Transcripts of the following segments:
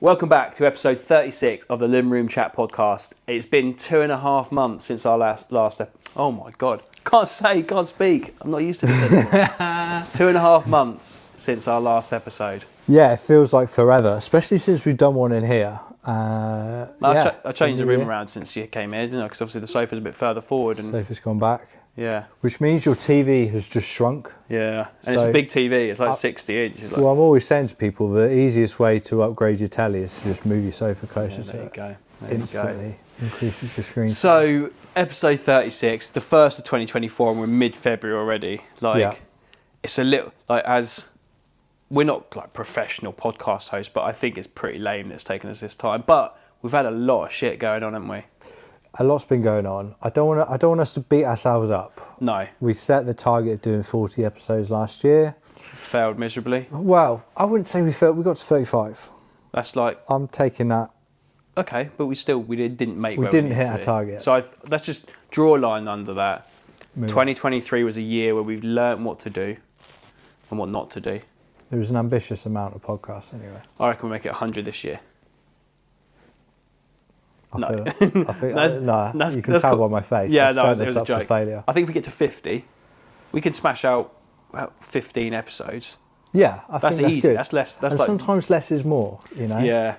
Welcome back to episode 36 of the Living Room Chat podcast. It's been 2.5 months since our last oh my God, can't speak. I'm not used to this anymore. 2.5 months since our last episode. Yeah, it feels like forever, especially since we've done one in here. I changed the room around since you came in, because obviously the sofa's a bit further forward. And Sofa's gone back. Yeah. Which means your TV has just shrunk. Yeah, and it's a big TV. It's like 60 inches. Well, I'm always saying to people the easiest way to upgrade your telly is to just move your sofa closer to it. There Instantly increases your screen. So, episode 36, the first of 2024, and we're mid-February already. It's a little, as we're not like professional podcast hosts, but I think it's pretty lame that it's taken us this time. But we've had a lot of shit going on, haven't we? A lot's been going on. I don't want us to beat ourselves up. No. We set the target of doing 40 episodes last year. Failed miserably. Well, I wouldn't say we failed. We got to 35. That's like... I'm taking that. Okay, but we didn't make... We didn't hit our target. So let's just draw a line under that. 2023 was a year where we've learnt what to do and what not to do. It was an ambitious amount of podcasts anyway. I reckon we'll make it 100 this year. I think you can tell by my face. Yeah, no, it was a up joke. For failure. I think if we get to 50, we can smash out 15 episodes. Yeah, I think that's easy. Good. That's less. And sometimes less is more, Yeah,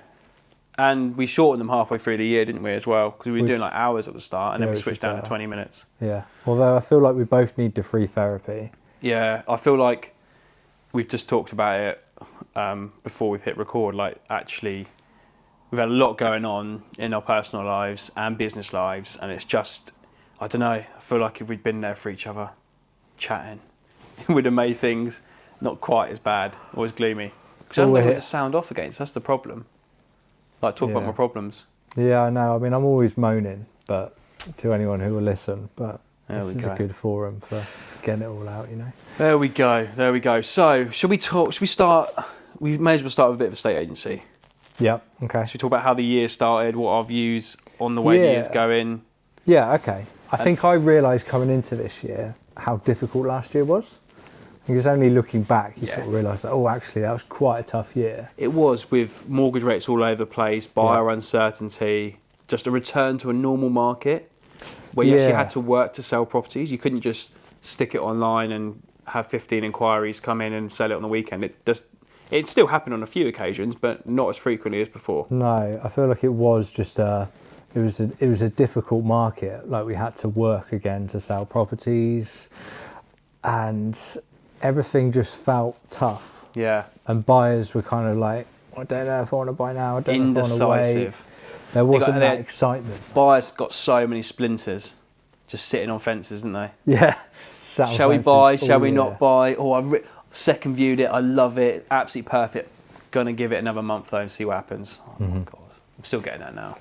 and we shortened them halfway through the year, didn't we, as well? Because we were doing like hours at the start, and then we switched down to 20 minutes. Yeah, although I feel like we both need the free therapy. Yeah, I feel like we've just talked about it before we've hit record. Like, actually, we've had a lot going on in our personal lives and business lives, and it's just, I don't know, I feel like if we'd been there for each other, chatting, it would have made things not quite as bad or as gloomy. Because I don't know what to sound off against, that's the problem. Like, talk about my problems. Yeah, I know, I mean, I'm always moaning, but to anyone who will listen, but this is a good forum for getting it all out, There we go. So, should we start, we may as well start with a bit of a state agency. Yeah, okay. So we talk about how the year started, what our views on the way the year's going. Yeah, okay. I think I realised coming into this year how difficult last year was. Because only looking back, you sort of realise that, actually, that was quite a tough year. It was, with mortgage rates all over the place, buyer uncertainty, just a return to a normal market where you actually had to work to sell properties. You couldn't just stick it online and have 15 inquiries come in and sell it on the weekend. It still happened on a few occasions, but not as frequently as before. No, I feel like it was just it was a difficult market. Like, we had to work again to sell properties, and everything just felt tough. Yeah. And buyers were kind of like, I don't know if I want to buy now. I don't know if I want to wait. There wasn't that excitement. Buyers got so many splinters, just sitting on fences, didn't they? Yeah. Shall we buy? Shall we not buy? Second viewed it, I love it, absolutely perfect. Gonna give it another month though and see what happens. Oh my God, I'm still getting that now.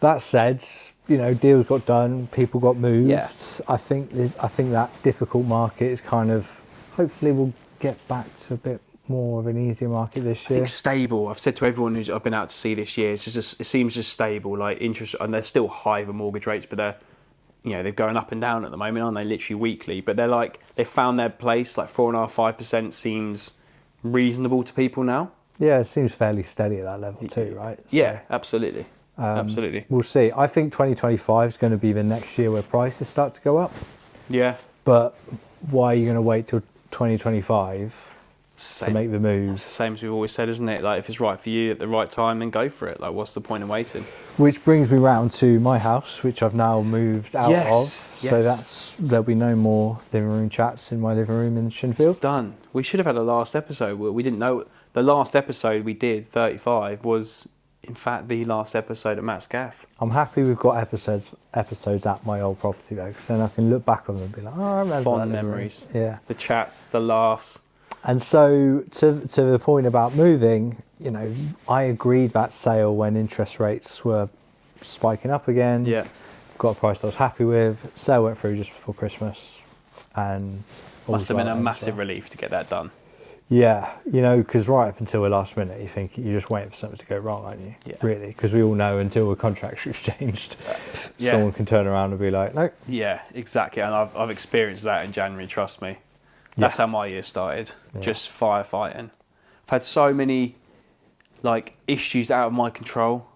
That said, deals got done, people got moved. Yeah. I think that difficult market is kind of, hopefully we'll get back to a bit more of an easier market this year. I think stable. I've said to everyone who I've been out to see this year, it seems just stable. Like, interest, and they're still high for mortgage rates, but they're going up and down at the moment, aren't they? Literally weekly. But they found their place. Like 4.5%, 5% seems reasonable to people now. Yeah, it seems fairly steady at that level too, right? So, yeah, absolutely. Absolutely. We'll see. I think 2025 is going to be the next year where prices start to go up. Yeah. But why are you going to wait till 2025 to make the move? It's the same as we've always said, isn't it? Like, if it's right for you at the right time, then go for it. Like, what's the point in waiting? Which brings me round to my house, which I've now moved out of. So there'll be no more living room chats in my living room in Shinfield. It's done. We should have had a last episode. We didn't know. The last episode we did, 35, was in fact the last episode at Matt's Gaff. I'm happy we've got episodes at my old property though, because then I can look back on them and be like, I remember fond memories. Yeah. The chats, the laughs. And so to the point about moving, I agreed that sale when interest rates were spiking up again. Yeah. Got a price I was happy with. Sale went through just before Christmas, and must have been a massive relief to get that done. Yeah, because right up until the last minute, you think you're just waiting for something to go wrong, aren't you? Yeah. Really, because we all know until the contract's exchanged, someone can turn around and be like, no. Yeah, exactly, and I've experienced that in January. Trust me, that's how my year started. Yeah. Just firefighting. I've had so many like issues out of my control,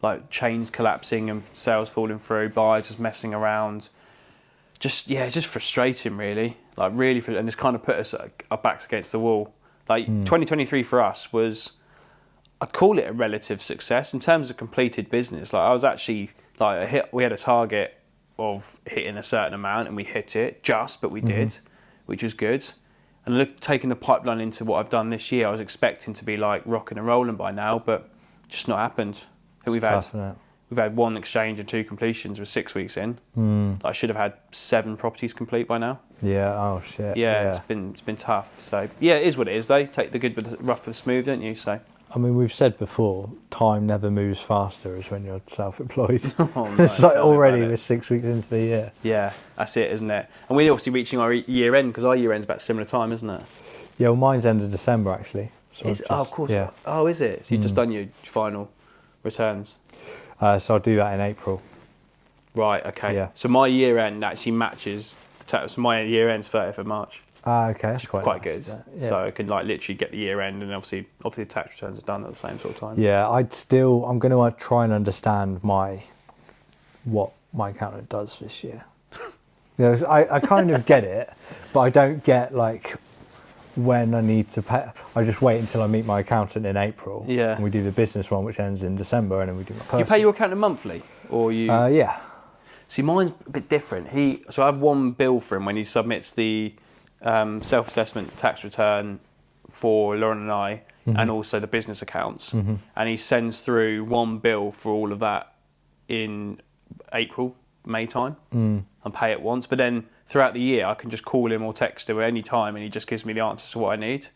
like chains collapsing and sales falling through, buyers just messing around. Just it's just frustrating, really. Like really, and it's kind of put us our backs against the wall. Like 2023 for us was, I'd call it a relative success in terms of completed business. Like I was actually like we had a target of hitting a certain amount and we hit it but we did, which was good. And look, taking the pipeline into what I've done this year, I was expecting to be like rocking and rolling by now, but just not happened. I think we've had 1 exchange and 2 completions. We're 6 weeks in. I should have had 7 properties complete by now. Yeah. Oh shit. Yeah. It's been tough. So yeah, it is what it is. Though take the good with the rough with the smooth, don't you? So. I mean, we've said before, time never moves faster as when you're self-employed. Oh, no, it's like already we're 6 weeks into the year. Yeah, that's it, isn't it? And we're obviously reaching our year end because our year end's about similar time, isn't it? Yeah, well, mine's end of December actually. So of course. Yeah. Oh, is it? So you've just done your final returns? So I'll do that in April. Right. Okay. Yeah. So my year end actually matches the tax. So my year end's 30th of March. Okay, that's quite nice, good. Yeah. So I can like literally get the year end, and obviously the tax returns are done at the same sort of time. Yeah, I'm going to try and understand what my accountant does this year. You know, I kind of get it, but I don't get like when I need to pay. I just wait until I meet my accountant in April. Yeah. And we do the business one, which ends in December, and then we do my personal. You pay your accountant monthly, or you? Yeah. See, mine's a bit different. So I have one bill for him when he submits the self-assessment tax return for Lauren and I, and also the business accounts, and he sends through one bill for all of that in April, May time, and pay it once. But then throughout the year, I can just call him or text him at any time, and he just gives me the answers to what I need.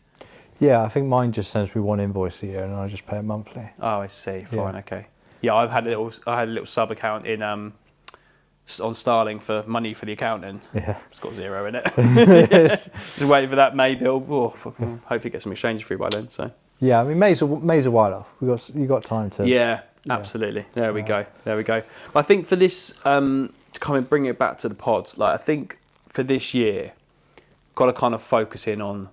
Yeah, I think mine just sends me one invoice a year, and I just pay it monthly. Oh, I see. Fine. Yeah. Okay. Yeah, I had a little sub account in on Starling for money for the accountant. Yeah. It's got 0 in it. Yeah. Just waiting for that May bill. Oh, hopefully get some exchange free by then. So. Yeah, I mean May's a while off. You got time to. Yeah, absolutely. There we go. I think for this to come and bring it back to the pods, like I think for this year, got to kind of focus in on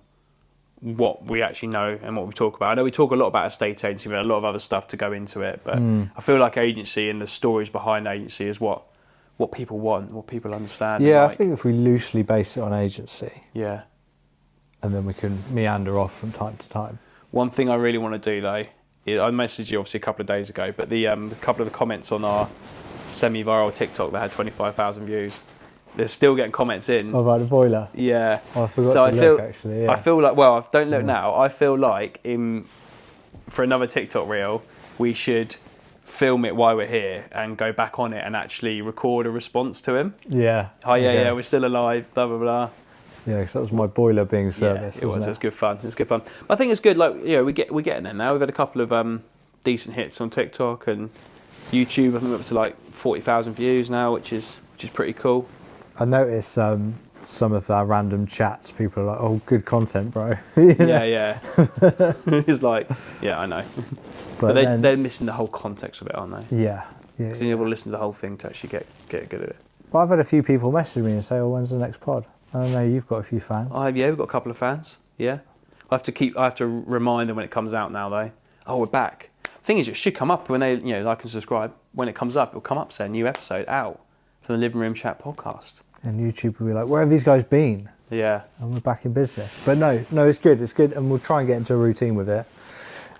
what we actually know and what we talk about. I know we talk a lot about estate agency, but a lot of other stuff to go into it. But I feel like agency and the stories behind agency is what people want, what people understand. Yeah, I think if we loosely base it on agency, yeah, and then we can meander off from time to time. One thing I really want to do though, is, I messaged you obviously a couple of days ago, but the couple of the comments on our semi-viral TikTok that had 25,000 views, they're still getting comments in. Oh, about the boiler? Yeah. Oh, I forgot to look, actually. Yeah. I feel like, well, don't look now. I feel like for another TikTok reel, we should film it while we're here and go back on it and actually record a response to him. Yeah. Oh yeah, we're still alive, blah blah blah. Yeah, because that was my boiler being serviced. Yeah, it was. It's good fun. It's good fun. But I think it's good. Like, we're getting there now. We've had a couple of decent hits on TikTok and YouTube. I think we're up to like 40,000 views now, which is pretty cool. I noticed some of our random chats. People are like, "Oh, good content, bro." Yeah. It's like, yeah, I know. But they're missing the whole context of it, aren't they? Yeah. Because you able to listen to the whole thing to actually get good at it. But I've had a few people message me and say, "Oh, when's the next pod?" I don't know. You've got a few fans. Yeah, we've got a couple of fans. Yeah, I have to remind them when it comes out now, though. Oh, we're back. Thing is, it should come up when they like and subscribe. When it comes up, it'll come up saying new episode out from the Living Room Chat podcast. And YouTube will be like, "Where have these guys been?" Yeah, and we're back in business. But no, it's good, and we'll try and get into a routine with it.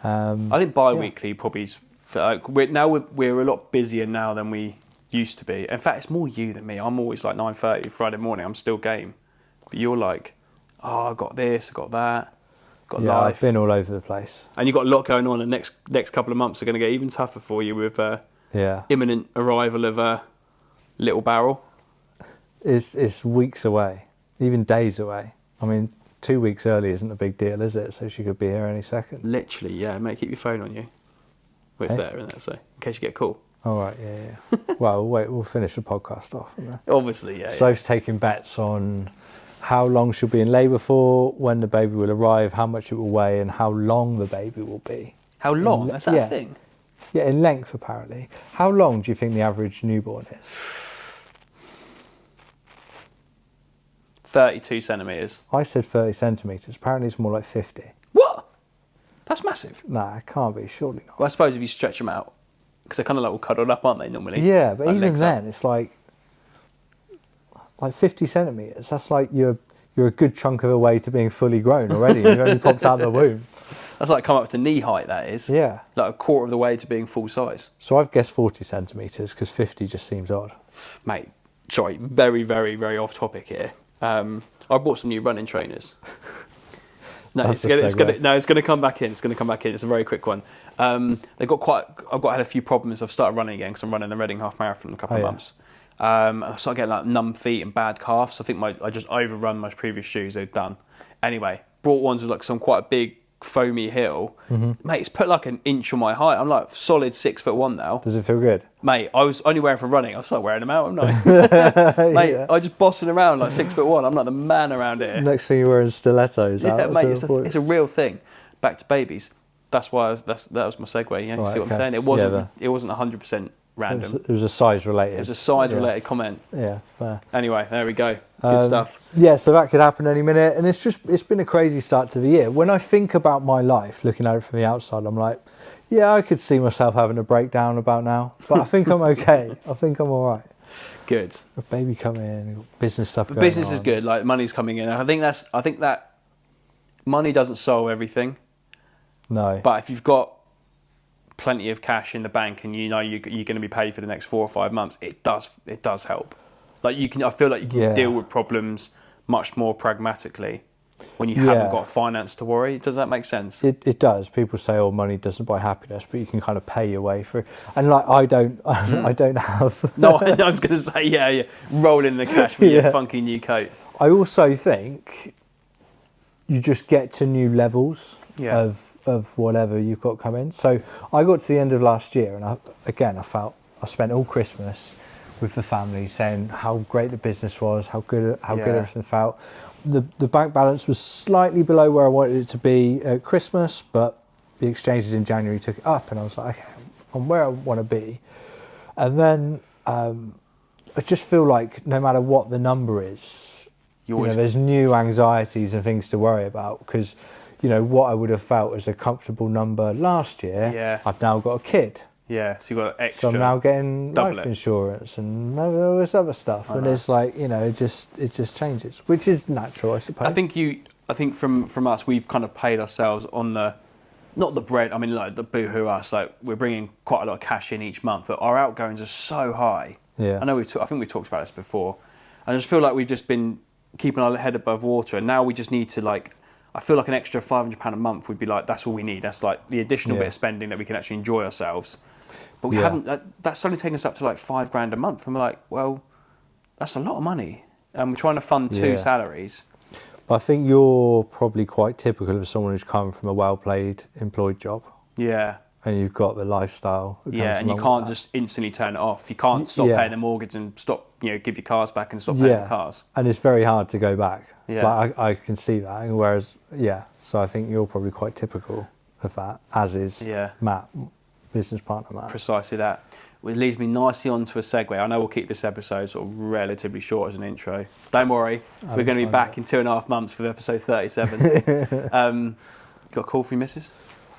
I think bi-weekly probably is. We're a lot busier now than we used to be. In fact, it's more you than me. I'm always like 9:30 Friday morning. I'm still game, but you're like, oh, I got this, I got that, got life. I've been all over the place, and you've got a lot going on. The next couple of months are going to get even tougher for you with imminent arrival of Little Barrel. It's weeks away, even days away. I mean, 2 weeks early isn't a big deal, is it? So she could be here any second. Literally, yeah. Mate, keep your phone on you. Well, it's there, isn't it? So in case you get a call. All right, yeah. Well, wait, we'll finish the podcast off. Obviously, yeah. Soph's taking bets on how long she'll be in labour for, when the baby will arrive, how much it will weigh, and how long the baby will be. How long? That's that a thing? Yeah, in length, apparently. How long do you think the average newborn is? 32 centimetres. I said 30 centimetres. Apparently it's more like 50. What? That's massive. Nah, it can't be. Surely not. Well, I suppose if you stretch them out, because they're kind of like all cuddled up, aren't they, normally? Yeah, but Like even legs then, up. it's like 50 centimeters. That's like you're a good chunk of the way to being fully grown already. You've only popped out of the womb. That's like come up to knee height, that is. Yeah. Like a quarter of the way to being full size. So I've guessed 40 centimeters because 50 just seems odd. Mate, sorry, very, very, very off topic here. I bought some new running trainers. No, That's it's a gonna segue. no, it's gonna come back in. It's gonna come back in. It's a very quick one. I've had a few problems. I've started running again because I'm running the Reading Half Marathon in a couple of months. I started getting like numb feet and bad calves. I think I just overrun my previous shoes. They're done. Anyway, brought ones with like some quite a big foamy heel. Mate, it's put like an inch on my height. I'm like solid 6'1" now. Does it feel good? Mate, I was only wearing for running. I started wearing them out, haven't I? Mate, I just bossing around like 6'1". I'm like the man around here. Next thing you're wearing stilettos. Yeah, out mate, to it's avoid- a real thing. Back to babies. That's why that was my segue. You Right, see what okay. I'm saying? It wasn't 100% random. It was a size related. It was a size related comment. Yeah, fair. Anyway, there we go. Good stuff. Yeah, so that could happen any minute, and it's been a crazy start to the year. When I think about my life, looking at it from the outside, I'm like, yeah, I could see myself having a breakdown about now, but I think I'm okay. I think I'm all right. Good. A baby coming in, business stuff going Business on. is good. Like money's coming in. I think that money doesn't solve everything. No. But if you've got plenty of cash in the bank and you know you're going to be paid for the next 4 or 5 months, it does help. Like I feel like you can deal with problems much more pragmatically when you haven't got finance to worry. Does that make sense? It does. People say, "Oh, money doesn't buy happiness," but you can kind of pay your way through. And like, I don't have. No, I was going to say, yeah, roll in the cash with your funky new coat. I also think you just get to new levels of whatever you've got coming. So I got to the end of last year, and I spent all Christmas with the family saying how great the business was, how good everything felt. The bank balance was slightly below where I wanted it to be at Christmas, but the exchanges in January took it up, and I was like, okay, I'm where I want to be. And then I just feel like no matter what the number is, there's new anxieties and things to worry about, because what I would have felt as a comfortable number last year, I've now got a kid. Yeah, so you've got extra. So I'm now getting life it. insurance and all this other stuff, and it's like it just changes, which is natural, I suppose. I think from us, we've kind of paid ourselves on not the bread. I mean, like the boohoo us. Like we're bringing quite a lot of cash in each month, but our outgoings are so high. Yeah. I know I think we've talked about this before. I just feel like we've just been keeping our head above water, and now we just need to like. I feel like an extra £500 a month would be like that's all we need. That's like the additional bit of spending that we can actually enjoy ourselves. But we haven't. That's only taken us up to like £5,000 a month, and we're like, well, that's a lot of money. And we're trying to fund 2 salaries. I think you're probably quite typical of someone who's come from a well-paid employed job. Yeah. And you've got the lifestyle. Yeah, and you can't just instantly turn it off. You can't stop paying the mortgage and stop, give your cars back and stop paying the cars. And it's very hard to go back. Yeah. Like I can see that. Whereas, so I think you're probably quite typical of that, as is Matt, business partner Matt. Precisely that. Which leads me nicely onto a segue. I know we'll keep this episode sort of relatively short as an intro. Don't worry, we're going to be back in 2.5 months with episode 37. Got a call from your missus?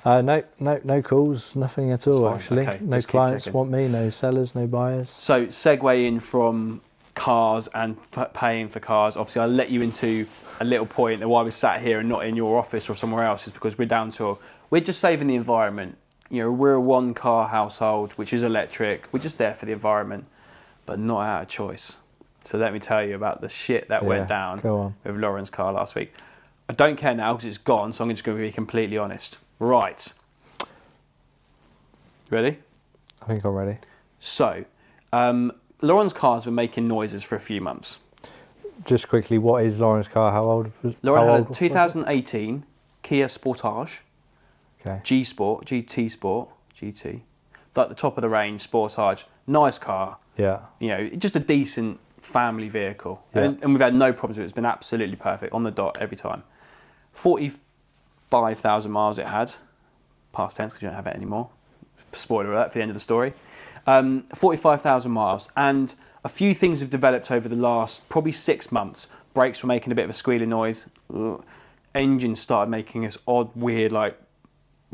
No calls, nothing at all actually. Okay, no clients want me, no sellers, no buyers. So segue in from cars and paying for cars. Obviously, I'll let you into a little point of why we sat here and not in your office or somewhere else is because we're just saving the environment. We're a 1-car household, which is electric. We're just there for the environment, but not out of choice. So let me tell you about the shit that went down with Lauren's car last week. I don't care now because it's gone, so I'm just going to be completely honest. Right. Ready? I think I'm ready. So, Lauren's car's been making noises for a few months. Just quickly, what is Lauren's car? How old? Lauren had a 2018 Kia Sportage. Okay. G Sport, GT Sport, GT. Like the top of the range Sportage. Nice car. Yeah. Just a decent family vehicle. Yeah. And we've had no problems with it. It's been absolutely perfect, on the dot every time. 45,000 miles it had. Past tense because you don't have it anymore. Spoiler alert for the end of the story. 45,000 miles. And a few things have developed over the last probably 6 months. Brakes were making a bit of a squealing noise. Engine started making this odd, weird, like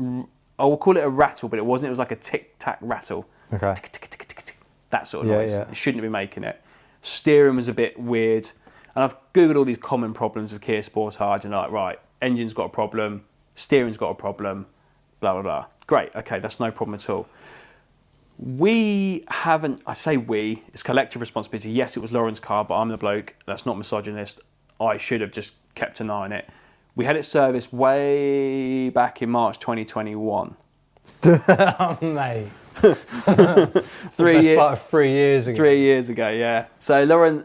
I will call it a rattle, but it wasn't. It was like a tic-tac rattle. Okay. Tick, tick, tick, tick, tick. That sort of noise. Yeah. It shouldn't be making it. Steering was a bit weird. And I've Googled all these common problems with Kia Sportage and like, right, engine's got a problem, steering's got a problem, blah, blah, blah. Great, okay, that's no problem at all. We haven't, I say we, it's collective responsibility. Yes, it was Lauren's car, but I'm the bloke. That's not misogynist. I should have just kept an eye on it. We had it serviced way back in March 2021. Oh, mate. 3 years. About 3 years ago. 3 years ago, yeah. So Lauren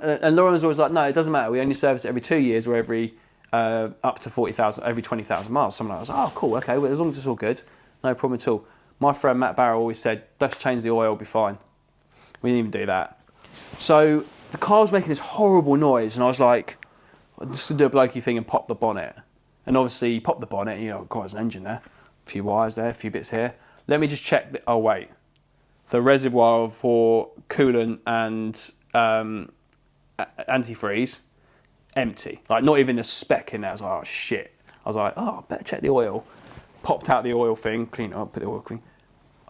was always like, no, it doesn't matter. We only service it every 2 years or every up to 40,000, every 20,000 miles. Something like that. I was like, oh, cool, okay. Well, as long as it's all good, no problem at all. My friend Matt Barrell always said, just change the oil, it'll be fine. We didn't even do that. So the car was making this horrible noise, and I was like, I'm just gonna do a blokey thing and pop the bonnet. And obviously, you pop the bonnet, and, you know, got an engine there, a few wires there, a few bits here. Let me just check. Oh wait, the reservoir for coolant and antifreeze empty. Like not even a speck in there. I was like, oh shit. I was like, oh, better check the oil. Popped out the oil thing, cleaned it up, put the oil clean.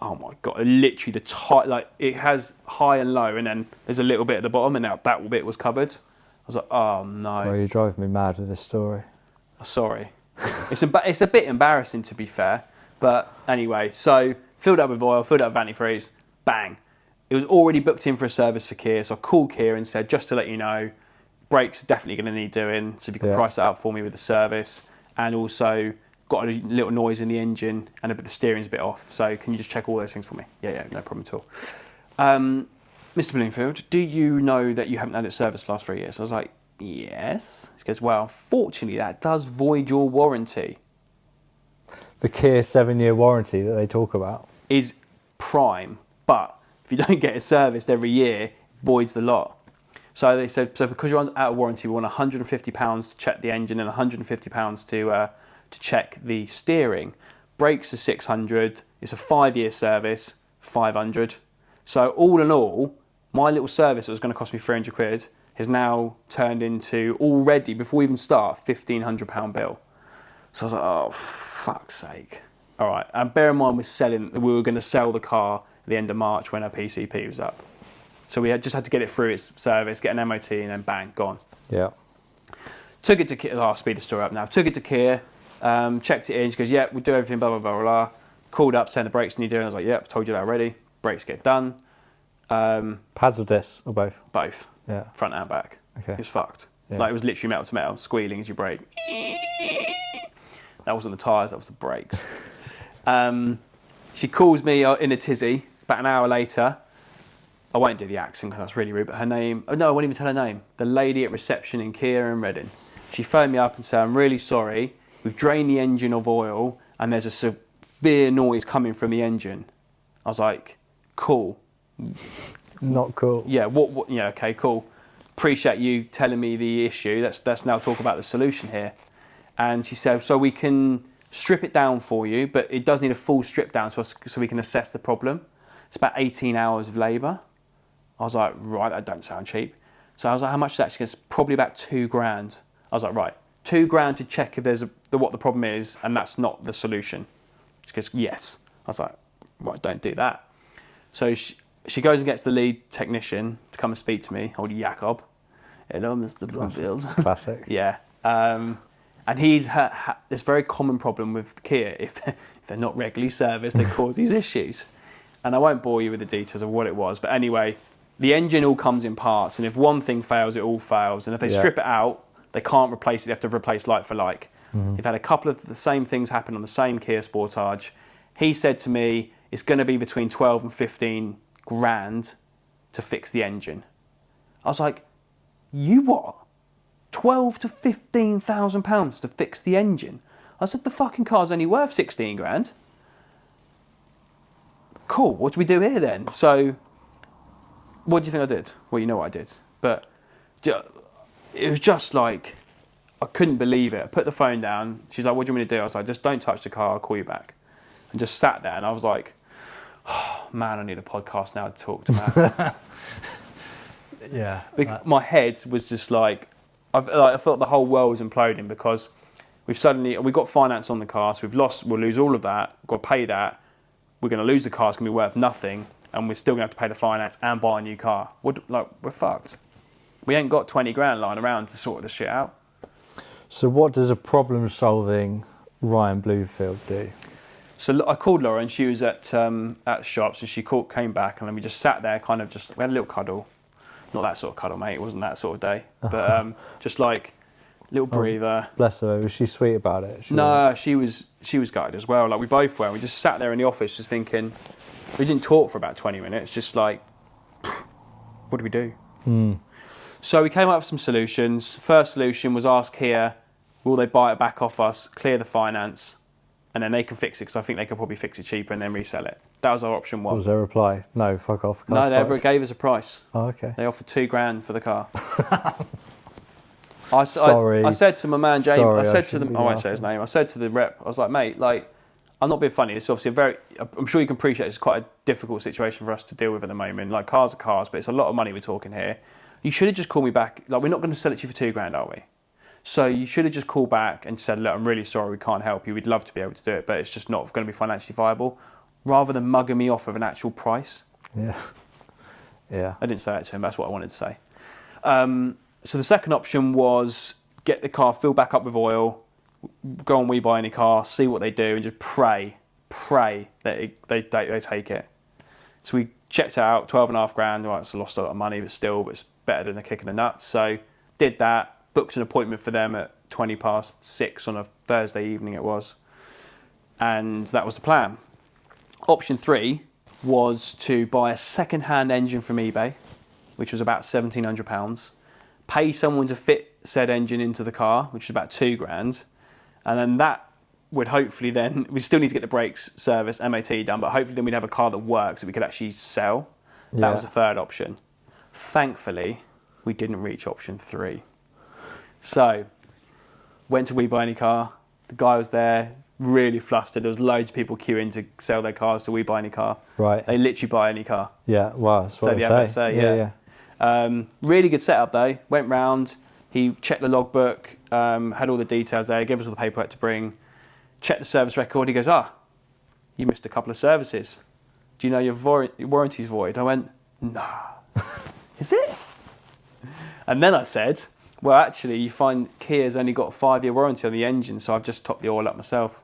Oh my god! Literally the tight, like it has high and low, and then there's a little bit at the bottom, and now that bit was covered. I was like, oh no. Bro, you drive me mad with this story. Sorry. It's a bit embarrassing, to be fair. But anyway, so filled up with oil, filled up with antifreeze, bang. It was already booked in for a service for Kia, so I called Kia and said, just to let you know, brakes are definitely going to need doing, so if you can price it out for me with the service. And also got a little noise in the engine and the steering's a bit off, so can you just check all those things for me? Yeah, no problem at all. Mr. Bloomfield, do you know that you haven't had it serviced the last 3 years? I was like, yes. He goes, well, fortunately, that does void your warranty. The Kia 7-year warranty that they talk about is prime, but if you don't get it serviced every year, it voids the lot. So they said, so because you're out of warranty, we want £150 to check the engine and £150 to check the steering. Brakes are £600. It's a 5-year service, £500. So all in all, my little service that was going to cost me £300 has now turned into already, before we even start, £1,500 bill. So I was like, oh, fuck's sake. All right, and bear in mind we were going to sell the car at the end of March when our PCP was up. So we just had to get it through its service, get an MOT, and then bang, gone. Yeah. Took it to Kia. I'll speed the story up now. Took it to Kia, checked it in. She goes, yeah, we'll do everything, blah, blah, blah, blah. Called up, saying the brakes need doing. I was like, yeah, I've told you that already. Brakes get done. Pads or discs, or both? Both. Yeah. Front and back. Okay. It was fucked. Yeah. Like, it was literally metal to metal, squealing as you brake. That wasn't the tyres, that was the brakes. She calls me in a tizzy about an hour later. I won't do the accent because that's really rude, but her name... Oh, no, I won't even tell her name. The lady at reception in Kia in Reading. She phoned me up and said, I'm really sorry. We've drained the engine of oil and there's a severe noise coming from the engine. I was like, cool. Not cool. Yeah, what yeah, okay, cool. Appreciate you telling me the issue. Let's now talk about the solution here. And she said, so we can strip it down for you, but it does need a full strip down so we can assess the problem. It's about 18 hours of labour. I was like, right, that don't sound cheap. So I was like, how much is that? She goes, probably about £2,000. I was like, right, £2,000 to check if there's what the problem is, and that's not the solution. She goes, yes. I was like, right, don't do that. So she goes and gets the lead technician to come and speak to me, old Jakob. Hello, Mr. Bloomfield. Classic. Yeah. And he's this very common problem with Kia. If they're not regularly serviced, they cause these issues. And I won't bore you with the details of what it was, but anyway, the engine all comes in parts, and if one thing fails, it all fails. And if they strip it out, they can't replace it. They have to replace like for like. Mm-hmm. They've had a couple of the same things happen on the same Kia Sportage. He said to me, it's going to be between 12 and 15 grand to fix the engine. I was like, you what? 12 to 15,000 pounds to fix the engine? I said, the fucking car's only worth 16 grand. Cool, what do we do here then? So, what do you think I did? Well, you know what I did. But it was just like, I couldn't believe it. I put the phone down. She's like, what do you want me to do? I was like, just don't touch the car, I'll call you back. And just sat there, and I was like, oh, man, I need a podcast now to talk to Matt. Yeah. My head was just like, I felt the whole world was imploding because we've got finance on the car, so we'll lose all of that, we've got to pay that, we're going to lose the car, it's going to be worth nothing, and we're still going to have to pay the finance and buy a new car. We're fucked. We ain't got 20 grand lying around to sort this shit out. So what does a problem-solving Ryan Bloomfield do? So I called Laura, and she was at the shops, and she came back, and then we just sat there, we had a little cuddle. Not that sort of cuddle, mate. It wasn't that sort of day, but just like little breather. Bless her. Was she sweet about it? She was gutted as well. Like we both were. We just sat there in the office, just thinking. We didn't talk for about 20 minutes. Just like, what do we do? So we came up with some solutions. First solution was ask Kia, will they buy it back off us, clear the finance, and then they can fix it, because I think they could probably fix it cheaper and then resell it. That was our option one. What was their reply? No, fuck off. No, they never gave us a price. Oh, okay. They offered $2,000 for the car. Sorry. I said to my man James, Sorry, I said to them, I won't say his name, I said to the rep, I was like, mate, like, I'm not being funny, it's obviously I'm sure you can appreciate it's quite a difficult situation for us to deal with at the moment. Like, cars are cars, but it's a lot of money we're talking here. You should have just called me back. Like, we're not going to sell it to you for $2,000, are we? So you should have just called back and said, look, I'm really sorry, we can't help you. We'd love to be able to do it, but it's just not going to be financially viable. Rather than mugging me off of an actual price. Yeah. Yeah. I didn't say that to him, that's what I wanted to say. So the second option was get the car filled back up with oil, go on We Buy Any Car, see what they do, and just pray that they take it. So we checked it out, 12.5 grand. Right, it's lost a lot of money, but still, it's better than a kick in the nuts. So did that, booked an appointment for them at 6:20 on a Thursday evening it was. And that was the plan. Option 3 was to buy a second-hand engine from eBay, which was about £1,700, pay someone to fit said engine into the car, which is about £2,000, and then that would hopefully then, we still need to get the brakes serviced, MOT done, but hopefully then we'd have a car that works that we could actually sell. That was the third option. Thankfully, we didn't reach option 3. So, went to We Buy Any Car, the guy was there, really flustered. There was loads of people queuing to sell their cars to We Buy Any Car. Right. They literally buy any car. Yeah, wow, that's what So they say. Really good setup though. Went round, he checked the logbook, had all the details there, gave us all the paperwork to bring, checked the service record. He goes, you missed a couple of services. Do you know your warranty's void? I went, nah. Is it? And then I said, well, actually, you find Kia's only got a 5-year warranty on the engine, so I've just topped the oil up myself.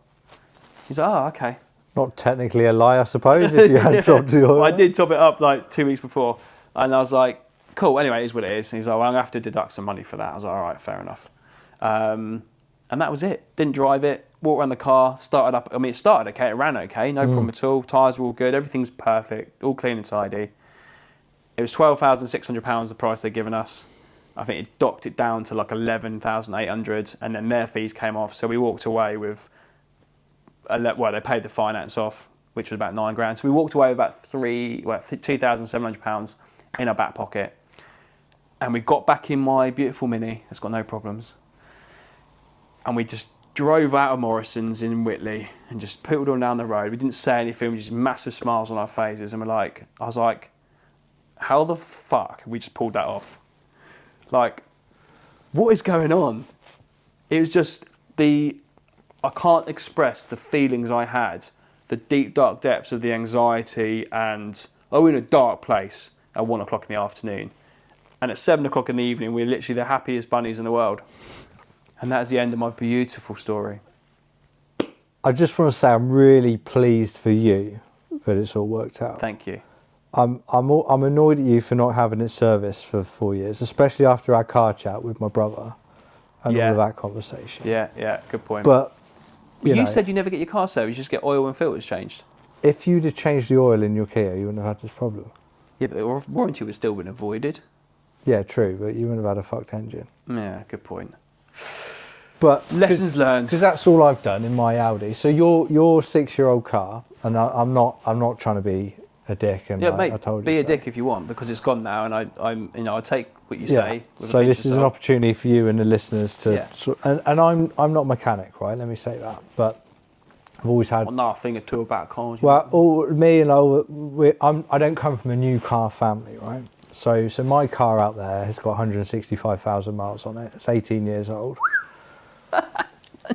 He's like, okay. Not technically a lie, I suppose, if you had topped the oil. I did top it up like 2 weeks before. And I was like, cool, anyway, it is what it is. And he's like, well, I'm going to have to deduct some money for that. I was like, all right, fair enough. And that was it. Didn't drive it, walked around the car, started up. I mean, it started okay, it ran okay, no problem at all. Tyres were all good, everything was perfect, all clean and tidy. It was £12,600 the price they'd given us. I think it docked it down to like 11,800, and then their fees came off. So we walked away with, they paid the finance off, which was about £9,000. So we walked away with about £2,700 in our back pocket. And we got back in my beautiful Mini. It's got no problems. And we just drove out of Morrison's in Whitley and just pootled on down the road. We didn't say anything. We just massive smiles on our faces. And I was like, how the fuck have we just pulled that off? Like, what is going on? It was just I can't express the feelings I had, the deep, dark depths of the anxiety, and we're in a dark place at 1 o'clock in the afternoon. And at 7 o'clock in the evening, we're literally the happiest bunnies in the world. And that is the end of my beautiful story. I just want to say I'm really pleased for you that it's all worked out. Thank you. I'm annoyed at you for not having it serviced for 4 years, especially after our car chat with my brother and all of that conversation. Yeah, good point. But you said you never get your car serviced, you just get oil and filters changed. If you'd have changed the oil in your Kia, you wouldn't have had this problem. Yeah, but the warranty would have still been avoided. Yeah, true, but you wouldn't have had a fucked engine. Yeah, good point. But lessons learned. Because that's all I've done in my Audi. So your 6-year-old car, and I'm not trying to be a dick, and mate, I told you be a so. dick if you want, because it's gone now, and I take what you say. So this is an opportunity for you and the listeners to, and I'm not a mechanic, right? Let me say that, but I've always had nothing at all about cars. Well, I don't come from a new car family, right? So my car out there has got 165,000 miles on it. It's 18 years old.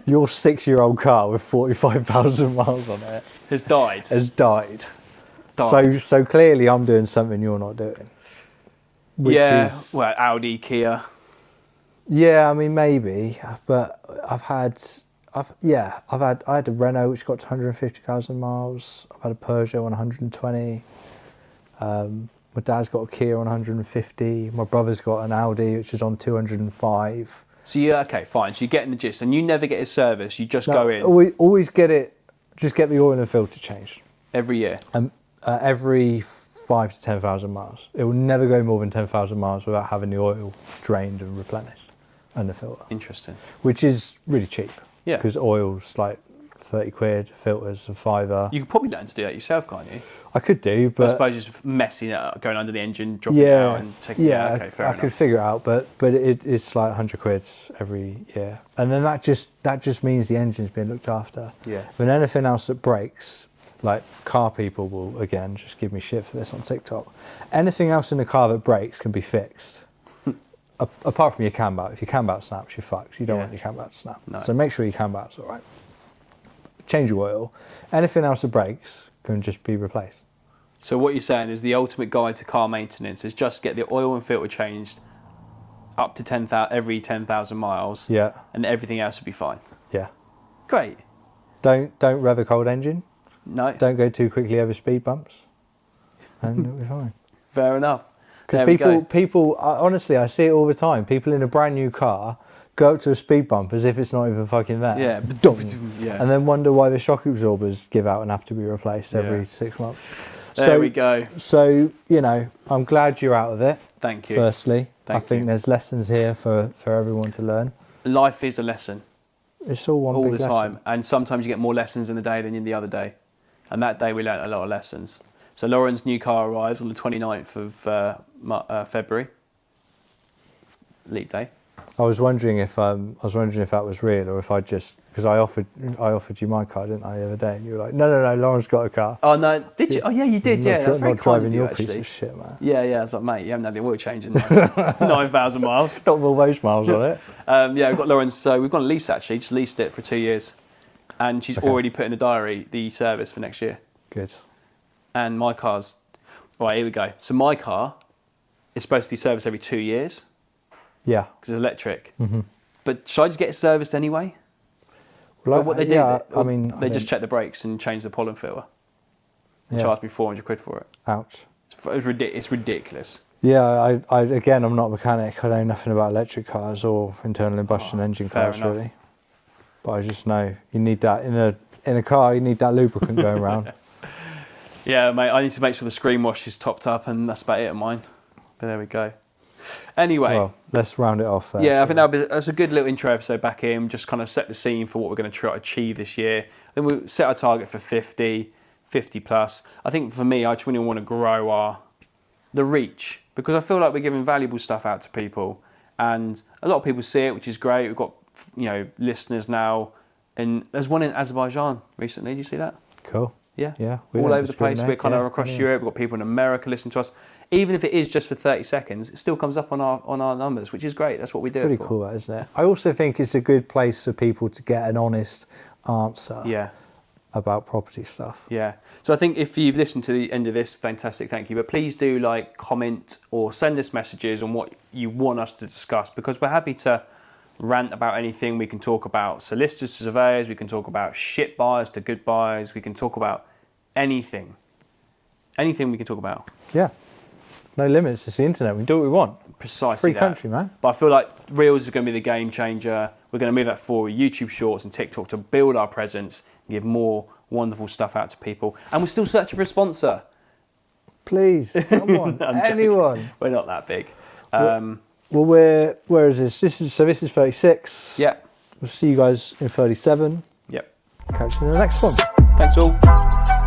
Your 6-year-old car with 45,000 miles on it Has died. has died. Died. So clearly I'm doing something you're not doing. Which is, well, Audi, Kia. yeah, I mean maybe, but I had a Renault which got to 150,000 miles. I've had a Peugeot on 120. My dad's got a Kia on 150. My brother's got an Audi which is on 205. So okay, fine. So you're getting the gist, and you never get a service. You just go in Always get it. Just get the oil and filter changed every year. Every 5 to 10,000 miles. It will never go more than 10,000 miles without having the oil drained and replenished and the filter. Interesting. Which is really cheap. Yeah. Because oil's like 30 quid, filters a fiver. You could probably learn to do that yourself, can't you? I could do, but I suppose just messing it up, going under the engine, dropping it out and taking it out. Okay, fair enough. I could figure it out, but it's like 100 quid every year. And then that just means the engine's being looked after. Yeah. When anything else that breaks, like car people will, again, just give me shit for this on TikTok. Anything else in the car that breaks can be fixed. Apart from your cam belt. If your cam belt snaps, you're fucked. You don't want your cam belt to snap. No. So make sure your cam belt's all right. Change your oil. Anything else that breaks can just be replaced. So what you're saying is the ultimate guide to car maintenance is just get the oil and filter changed up to 10,000 every 10,000 miles. Yeah. And everything else would be fine. Yeah. Great. Don't rev a cold engine. No. Don't go too quickly over speed bumps. And it'll be fine. Fair enough. Because people, honestly, I see it all the time. People in a brand new car go up to a speed bump as if it's not even fucking there. Yeah. Yeah. And then wonder why the shock absorbers give out and have to be replaced every 6 months. There we go. So, I'm glad you're out of it. Thank you. Firstly, I Thank think you. there's lessons here for everyone to learn. Life is a lesson It's all one all big the lesson. time. And sometimes you get more lessons in the day than in the other day. And that day we learnt a lot of lessons. So Lauren's new car arrives on the 29th of February. Leap day. I was wondering if that was real or if because I offered you my car, didn't I, the other day, and you were like, no, Lauren's got a car. Oh no, did you? Oh yeah, you did. Yeah, that's very not kind driving of you, your actually. piece of shit, man. Yeah. I was like, mate, you haven't had the oil change in 9,000 miles. Not all those miles on it. Yeah, we've got Lauren's. So we've got a lease actually. Just leased it for 2 years, and she's already put in the diary the service for next year. Good. And my car's right. Here we go. So my car is supposed to be serviced every 2 years Yeah. because it's electric. Mm-hmm. But should I just get it serviced anyway? Well, But what they do, they just think- check the brakes and change the pollen filter and Yeah. charge me 400 quid for it. Ouch. It's ridiculous. Yeah, again, I'm not a mechanic. I know nothing about electric cars or internal combustion engine fair cars, enough. really. But I just know you need that in a car. You need that lubricant going around. Yeah, mate, I need to make sure the screen wash is topped up, and that's about it at mine. But there we go. Anyway, Well, let's round it off. yeah, I think that's a good little intro episode back in, just kind of set the scene for what we're going to try to achieve this year. Then we set our target for 50 plus. I think for me, I just really want to grow the reach, because I feel like we're giving valuable stuff out to people, and a lot of people see it, which is great. We've got listeners now, and there's one in Azerbaijan recently. Did you see that? Cool. Yeah, Yeah. all over the place. We're kind of across Europe. We've got people in America listening to us. Even if it is just for 30 seconds, it still comes up on our numbers, which is great. That's what we do. Pretty it for. cool, that, isn't it? I also think it's a good place for people to get an honest answer Yeah, about property stuff. yeah. So I think if you've listened to the end of this, fantastic, thank you. But please do comment or send us messages on what you want us to discuss, because we're happy to rant about anything. We can talk about solicitors to surveyors. We can talk about shit buyers to good buyers. We can talk about anything. Anything we can talk about. Yeah. No limits. It's the internet. We can do what we want. Precisely Free that. country, man. But I feel like Reels is going to be the game changer. We're going to move that forward, YouTube Shorts and TikTok, to build our presence and give more wonderful stuff out to people. And we're still searching for a sponsor. Please, someone, I'm joking. anyone. We're not that big. Well, where is this? This is 36. Yeah. We'll see you guys in 37. Yep. Catch you in the next one. Thanks all.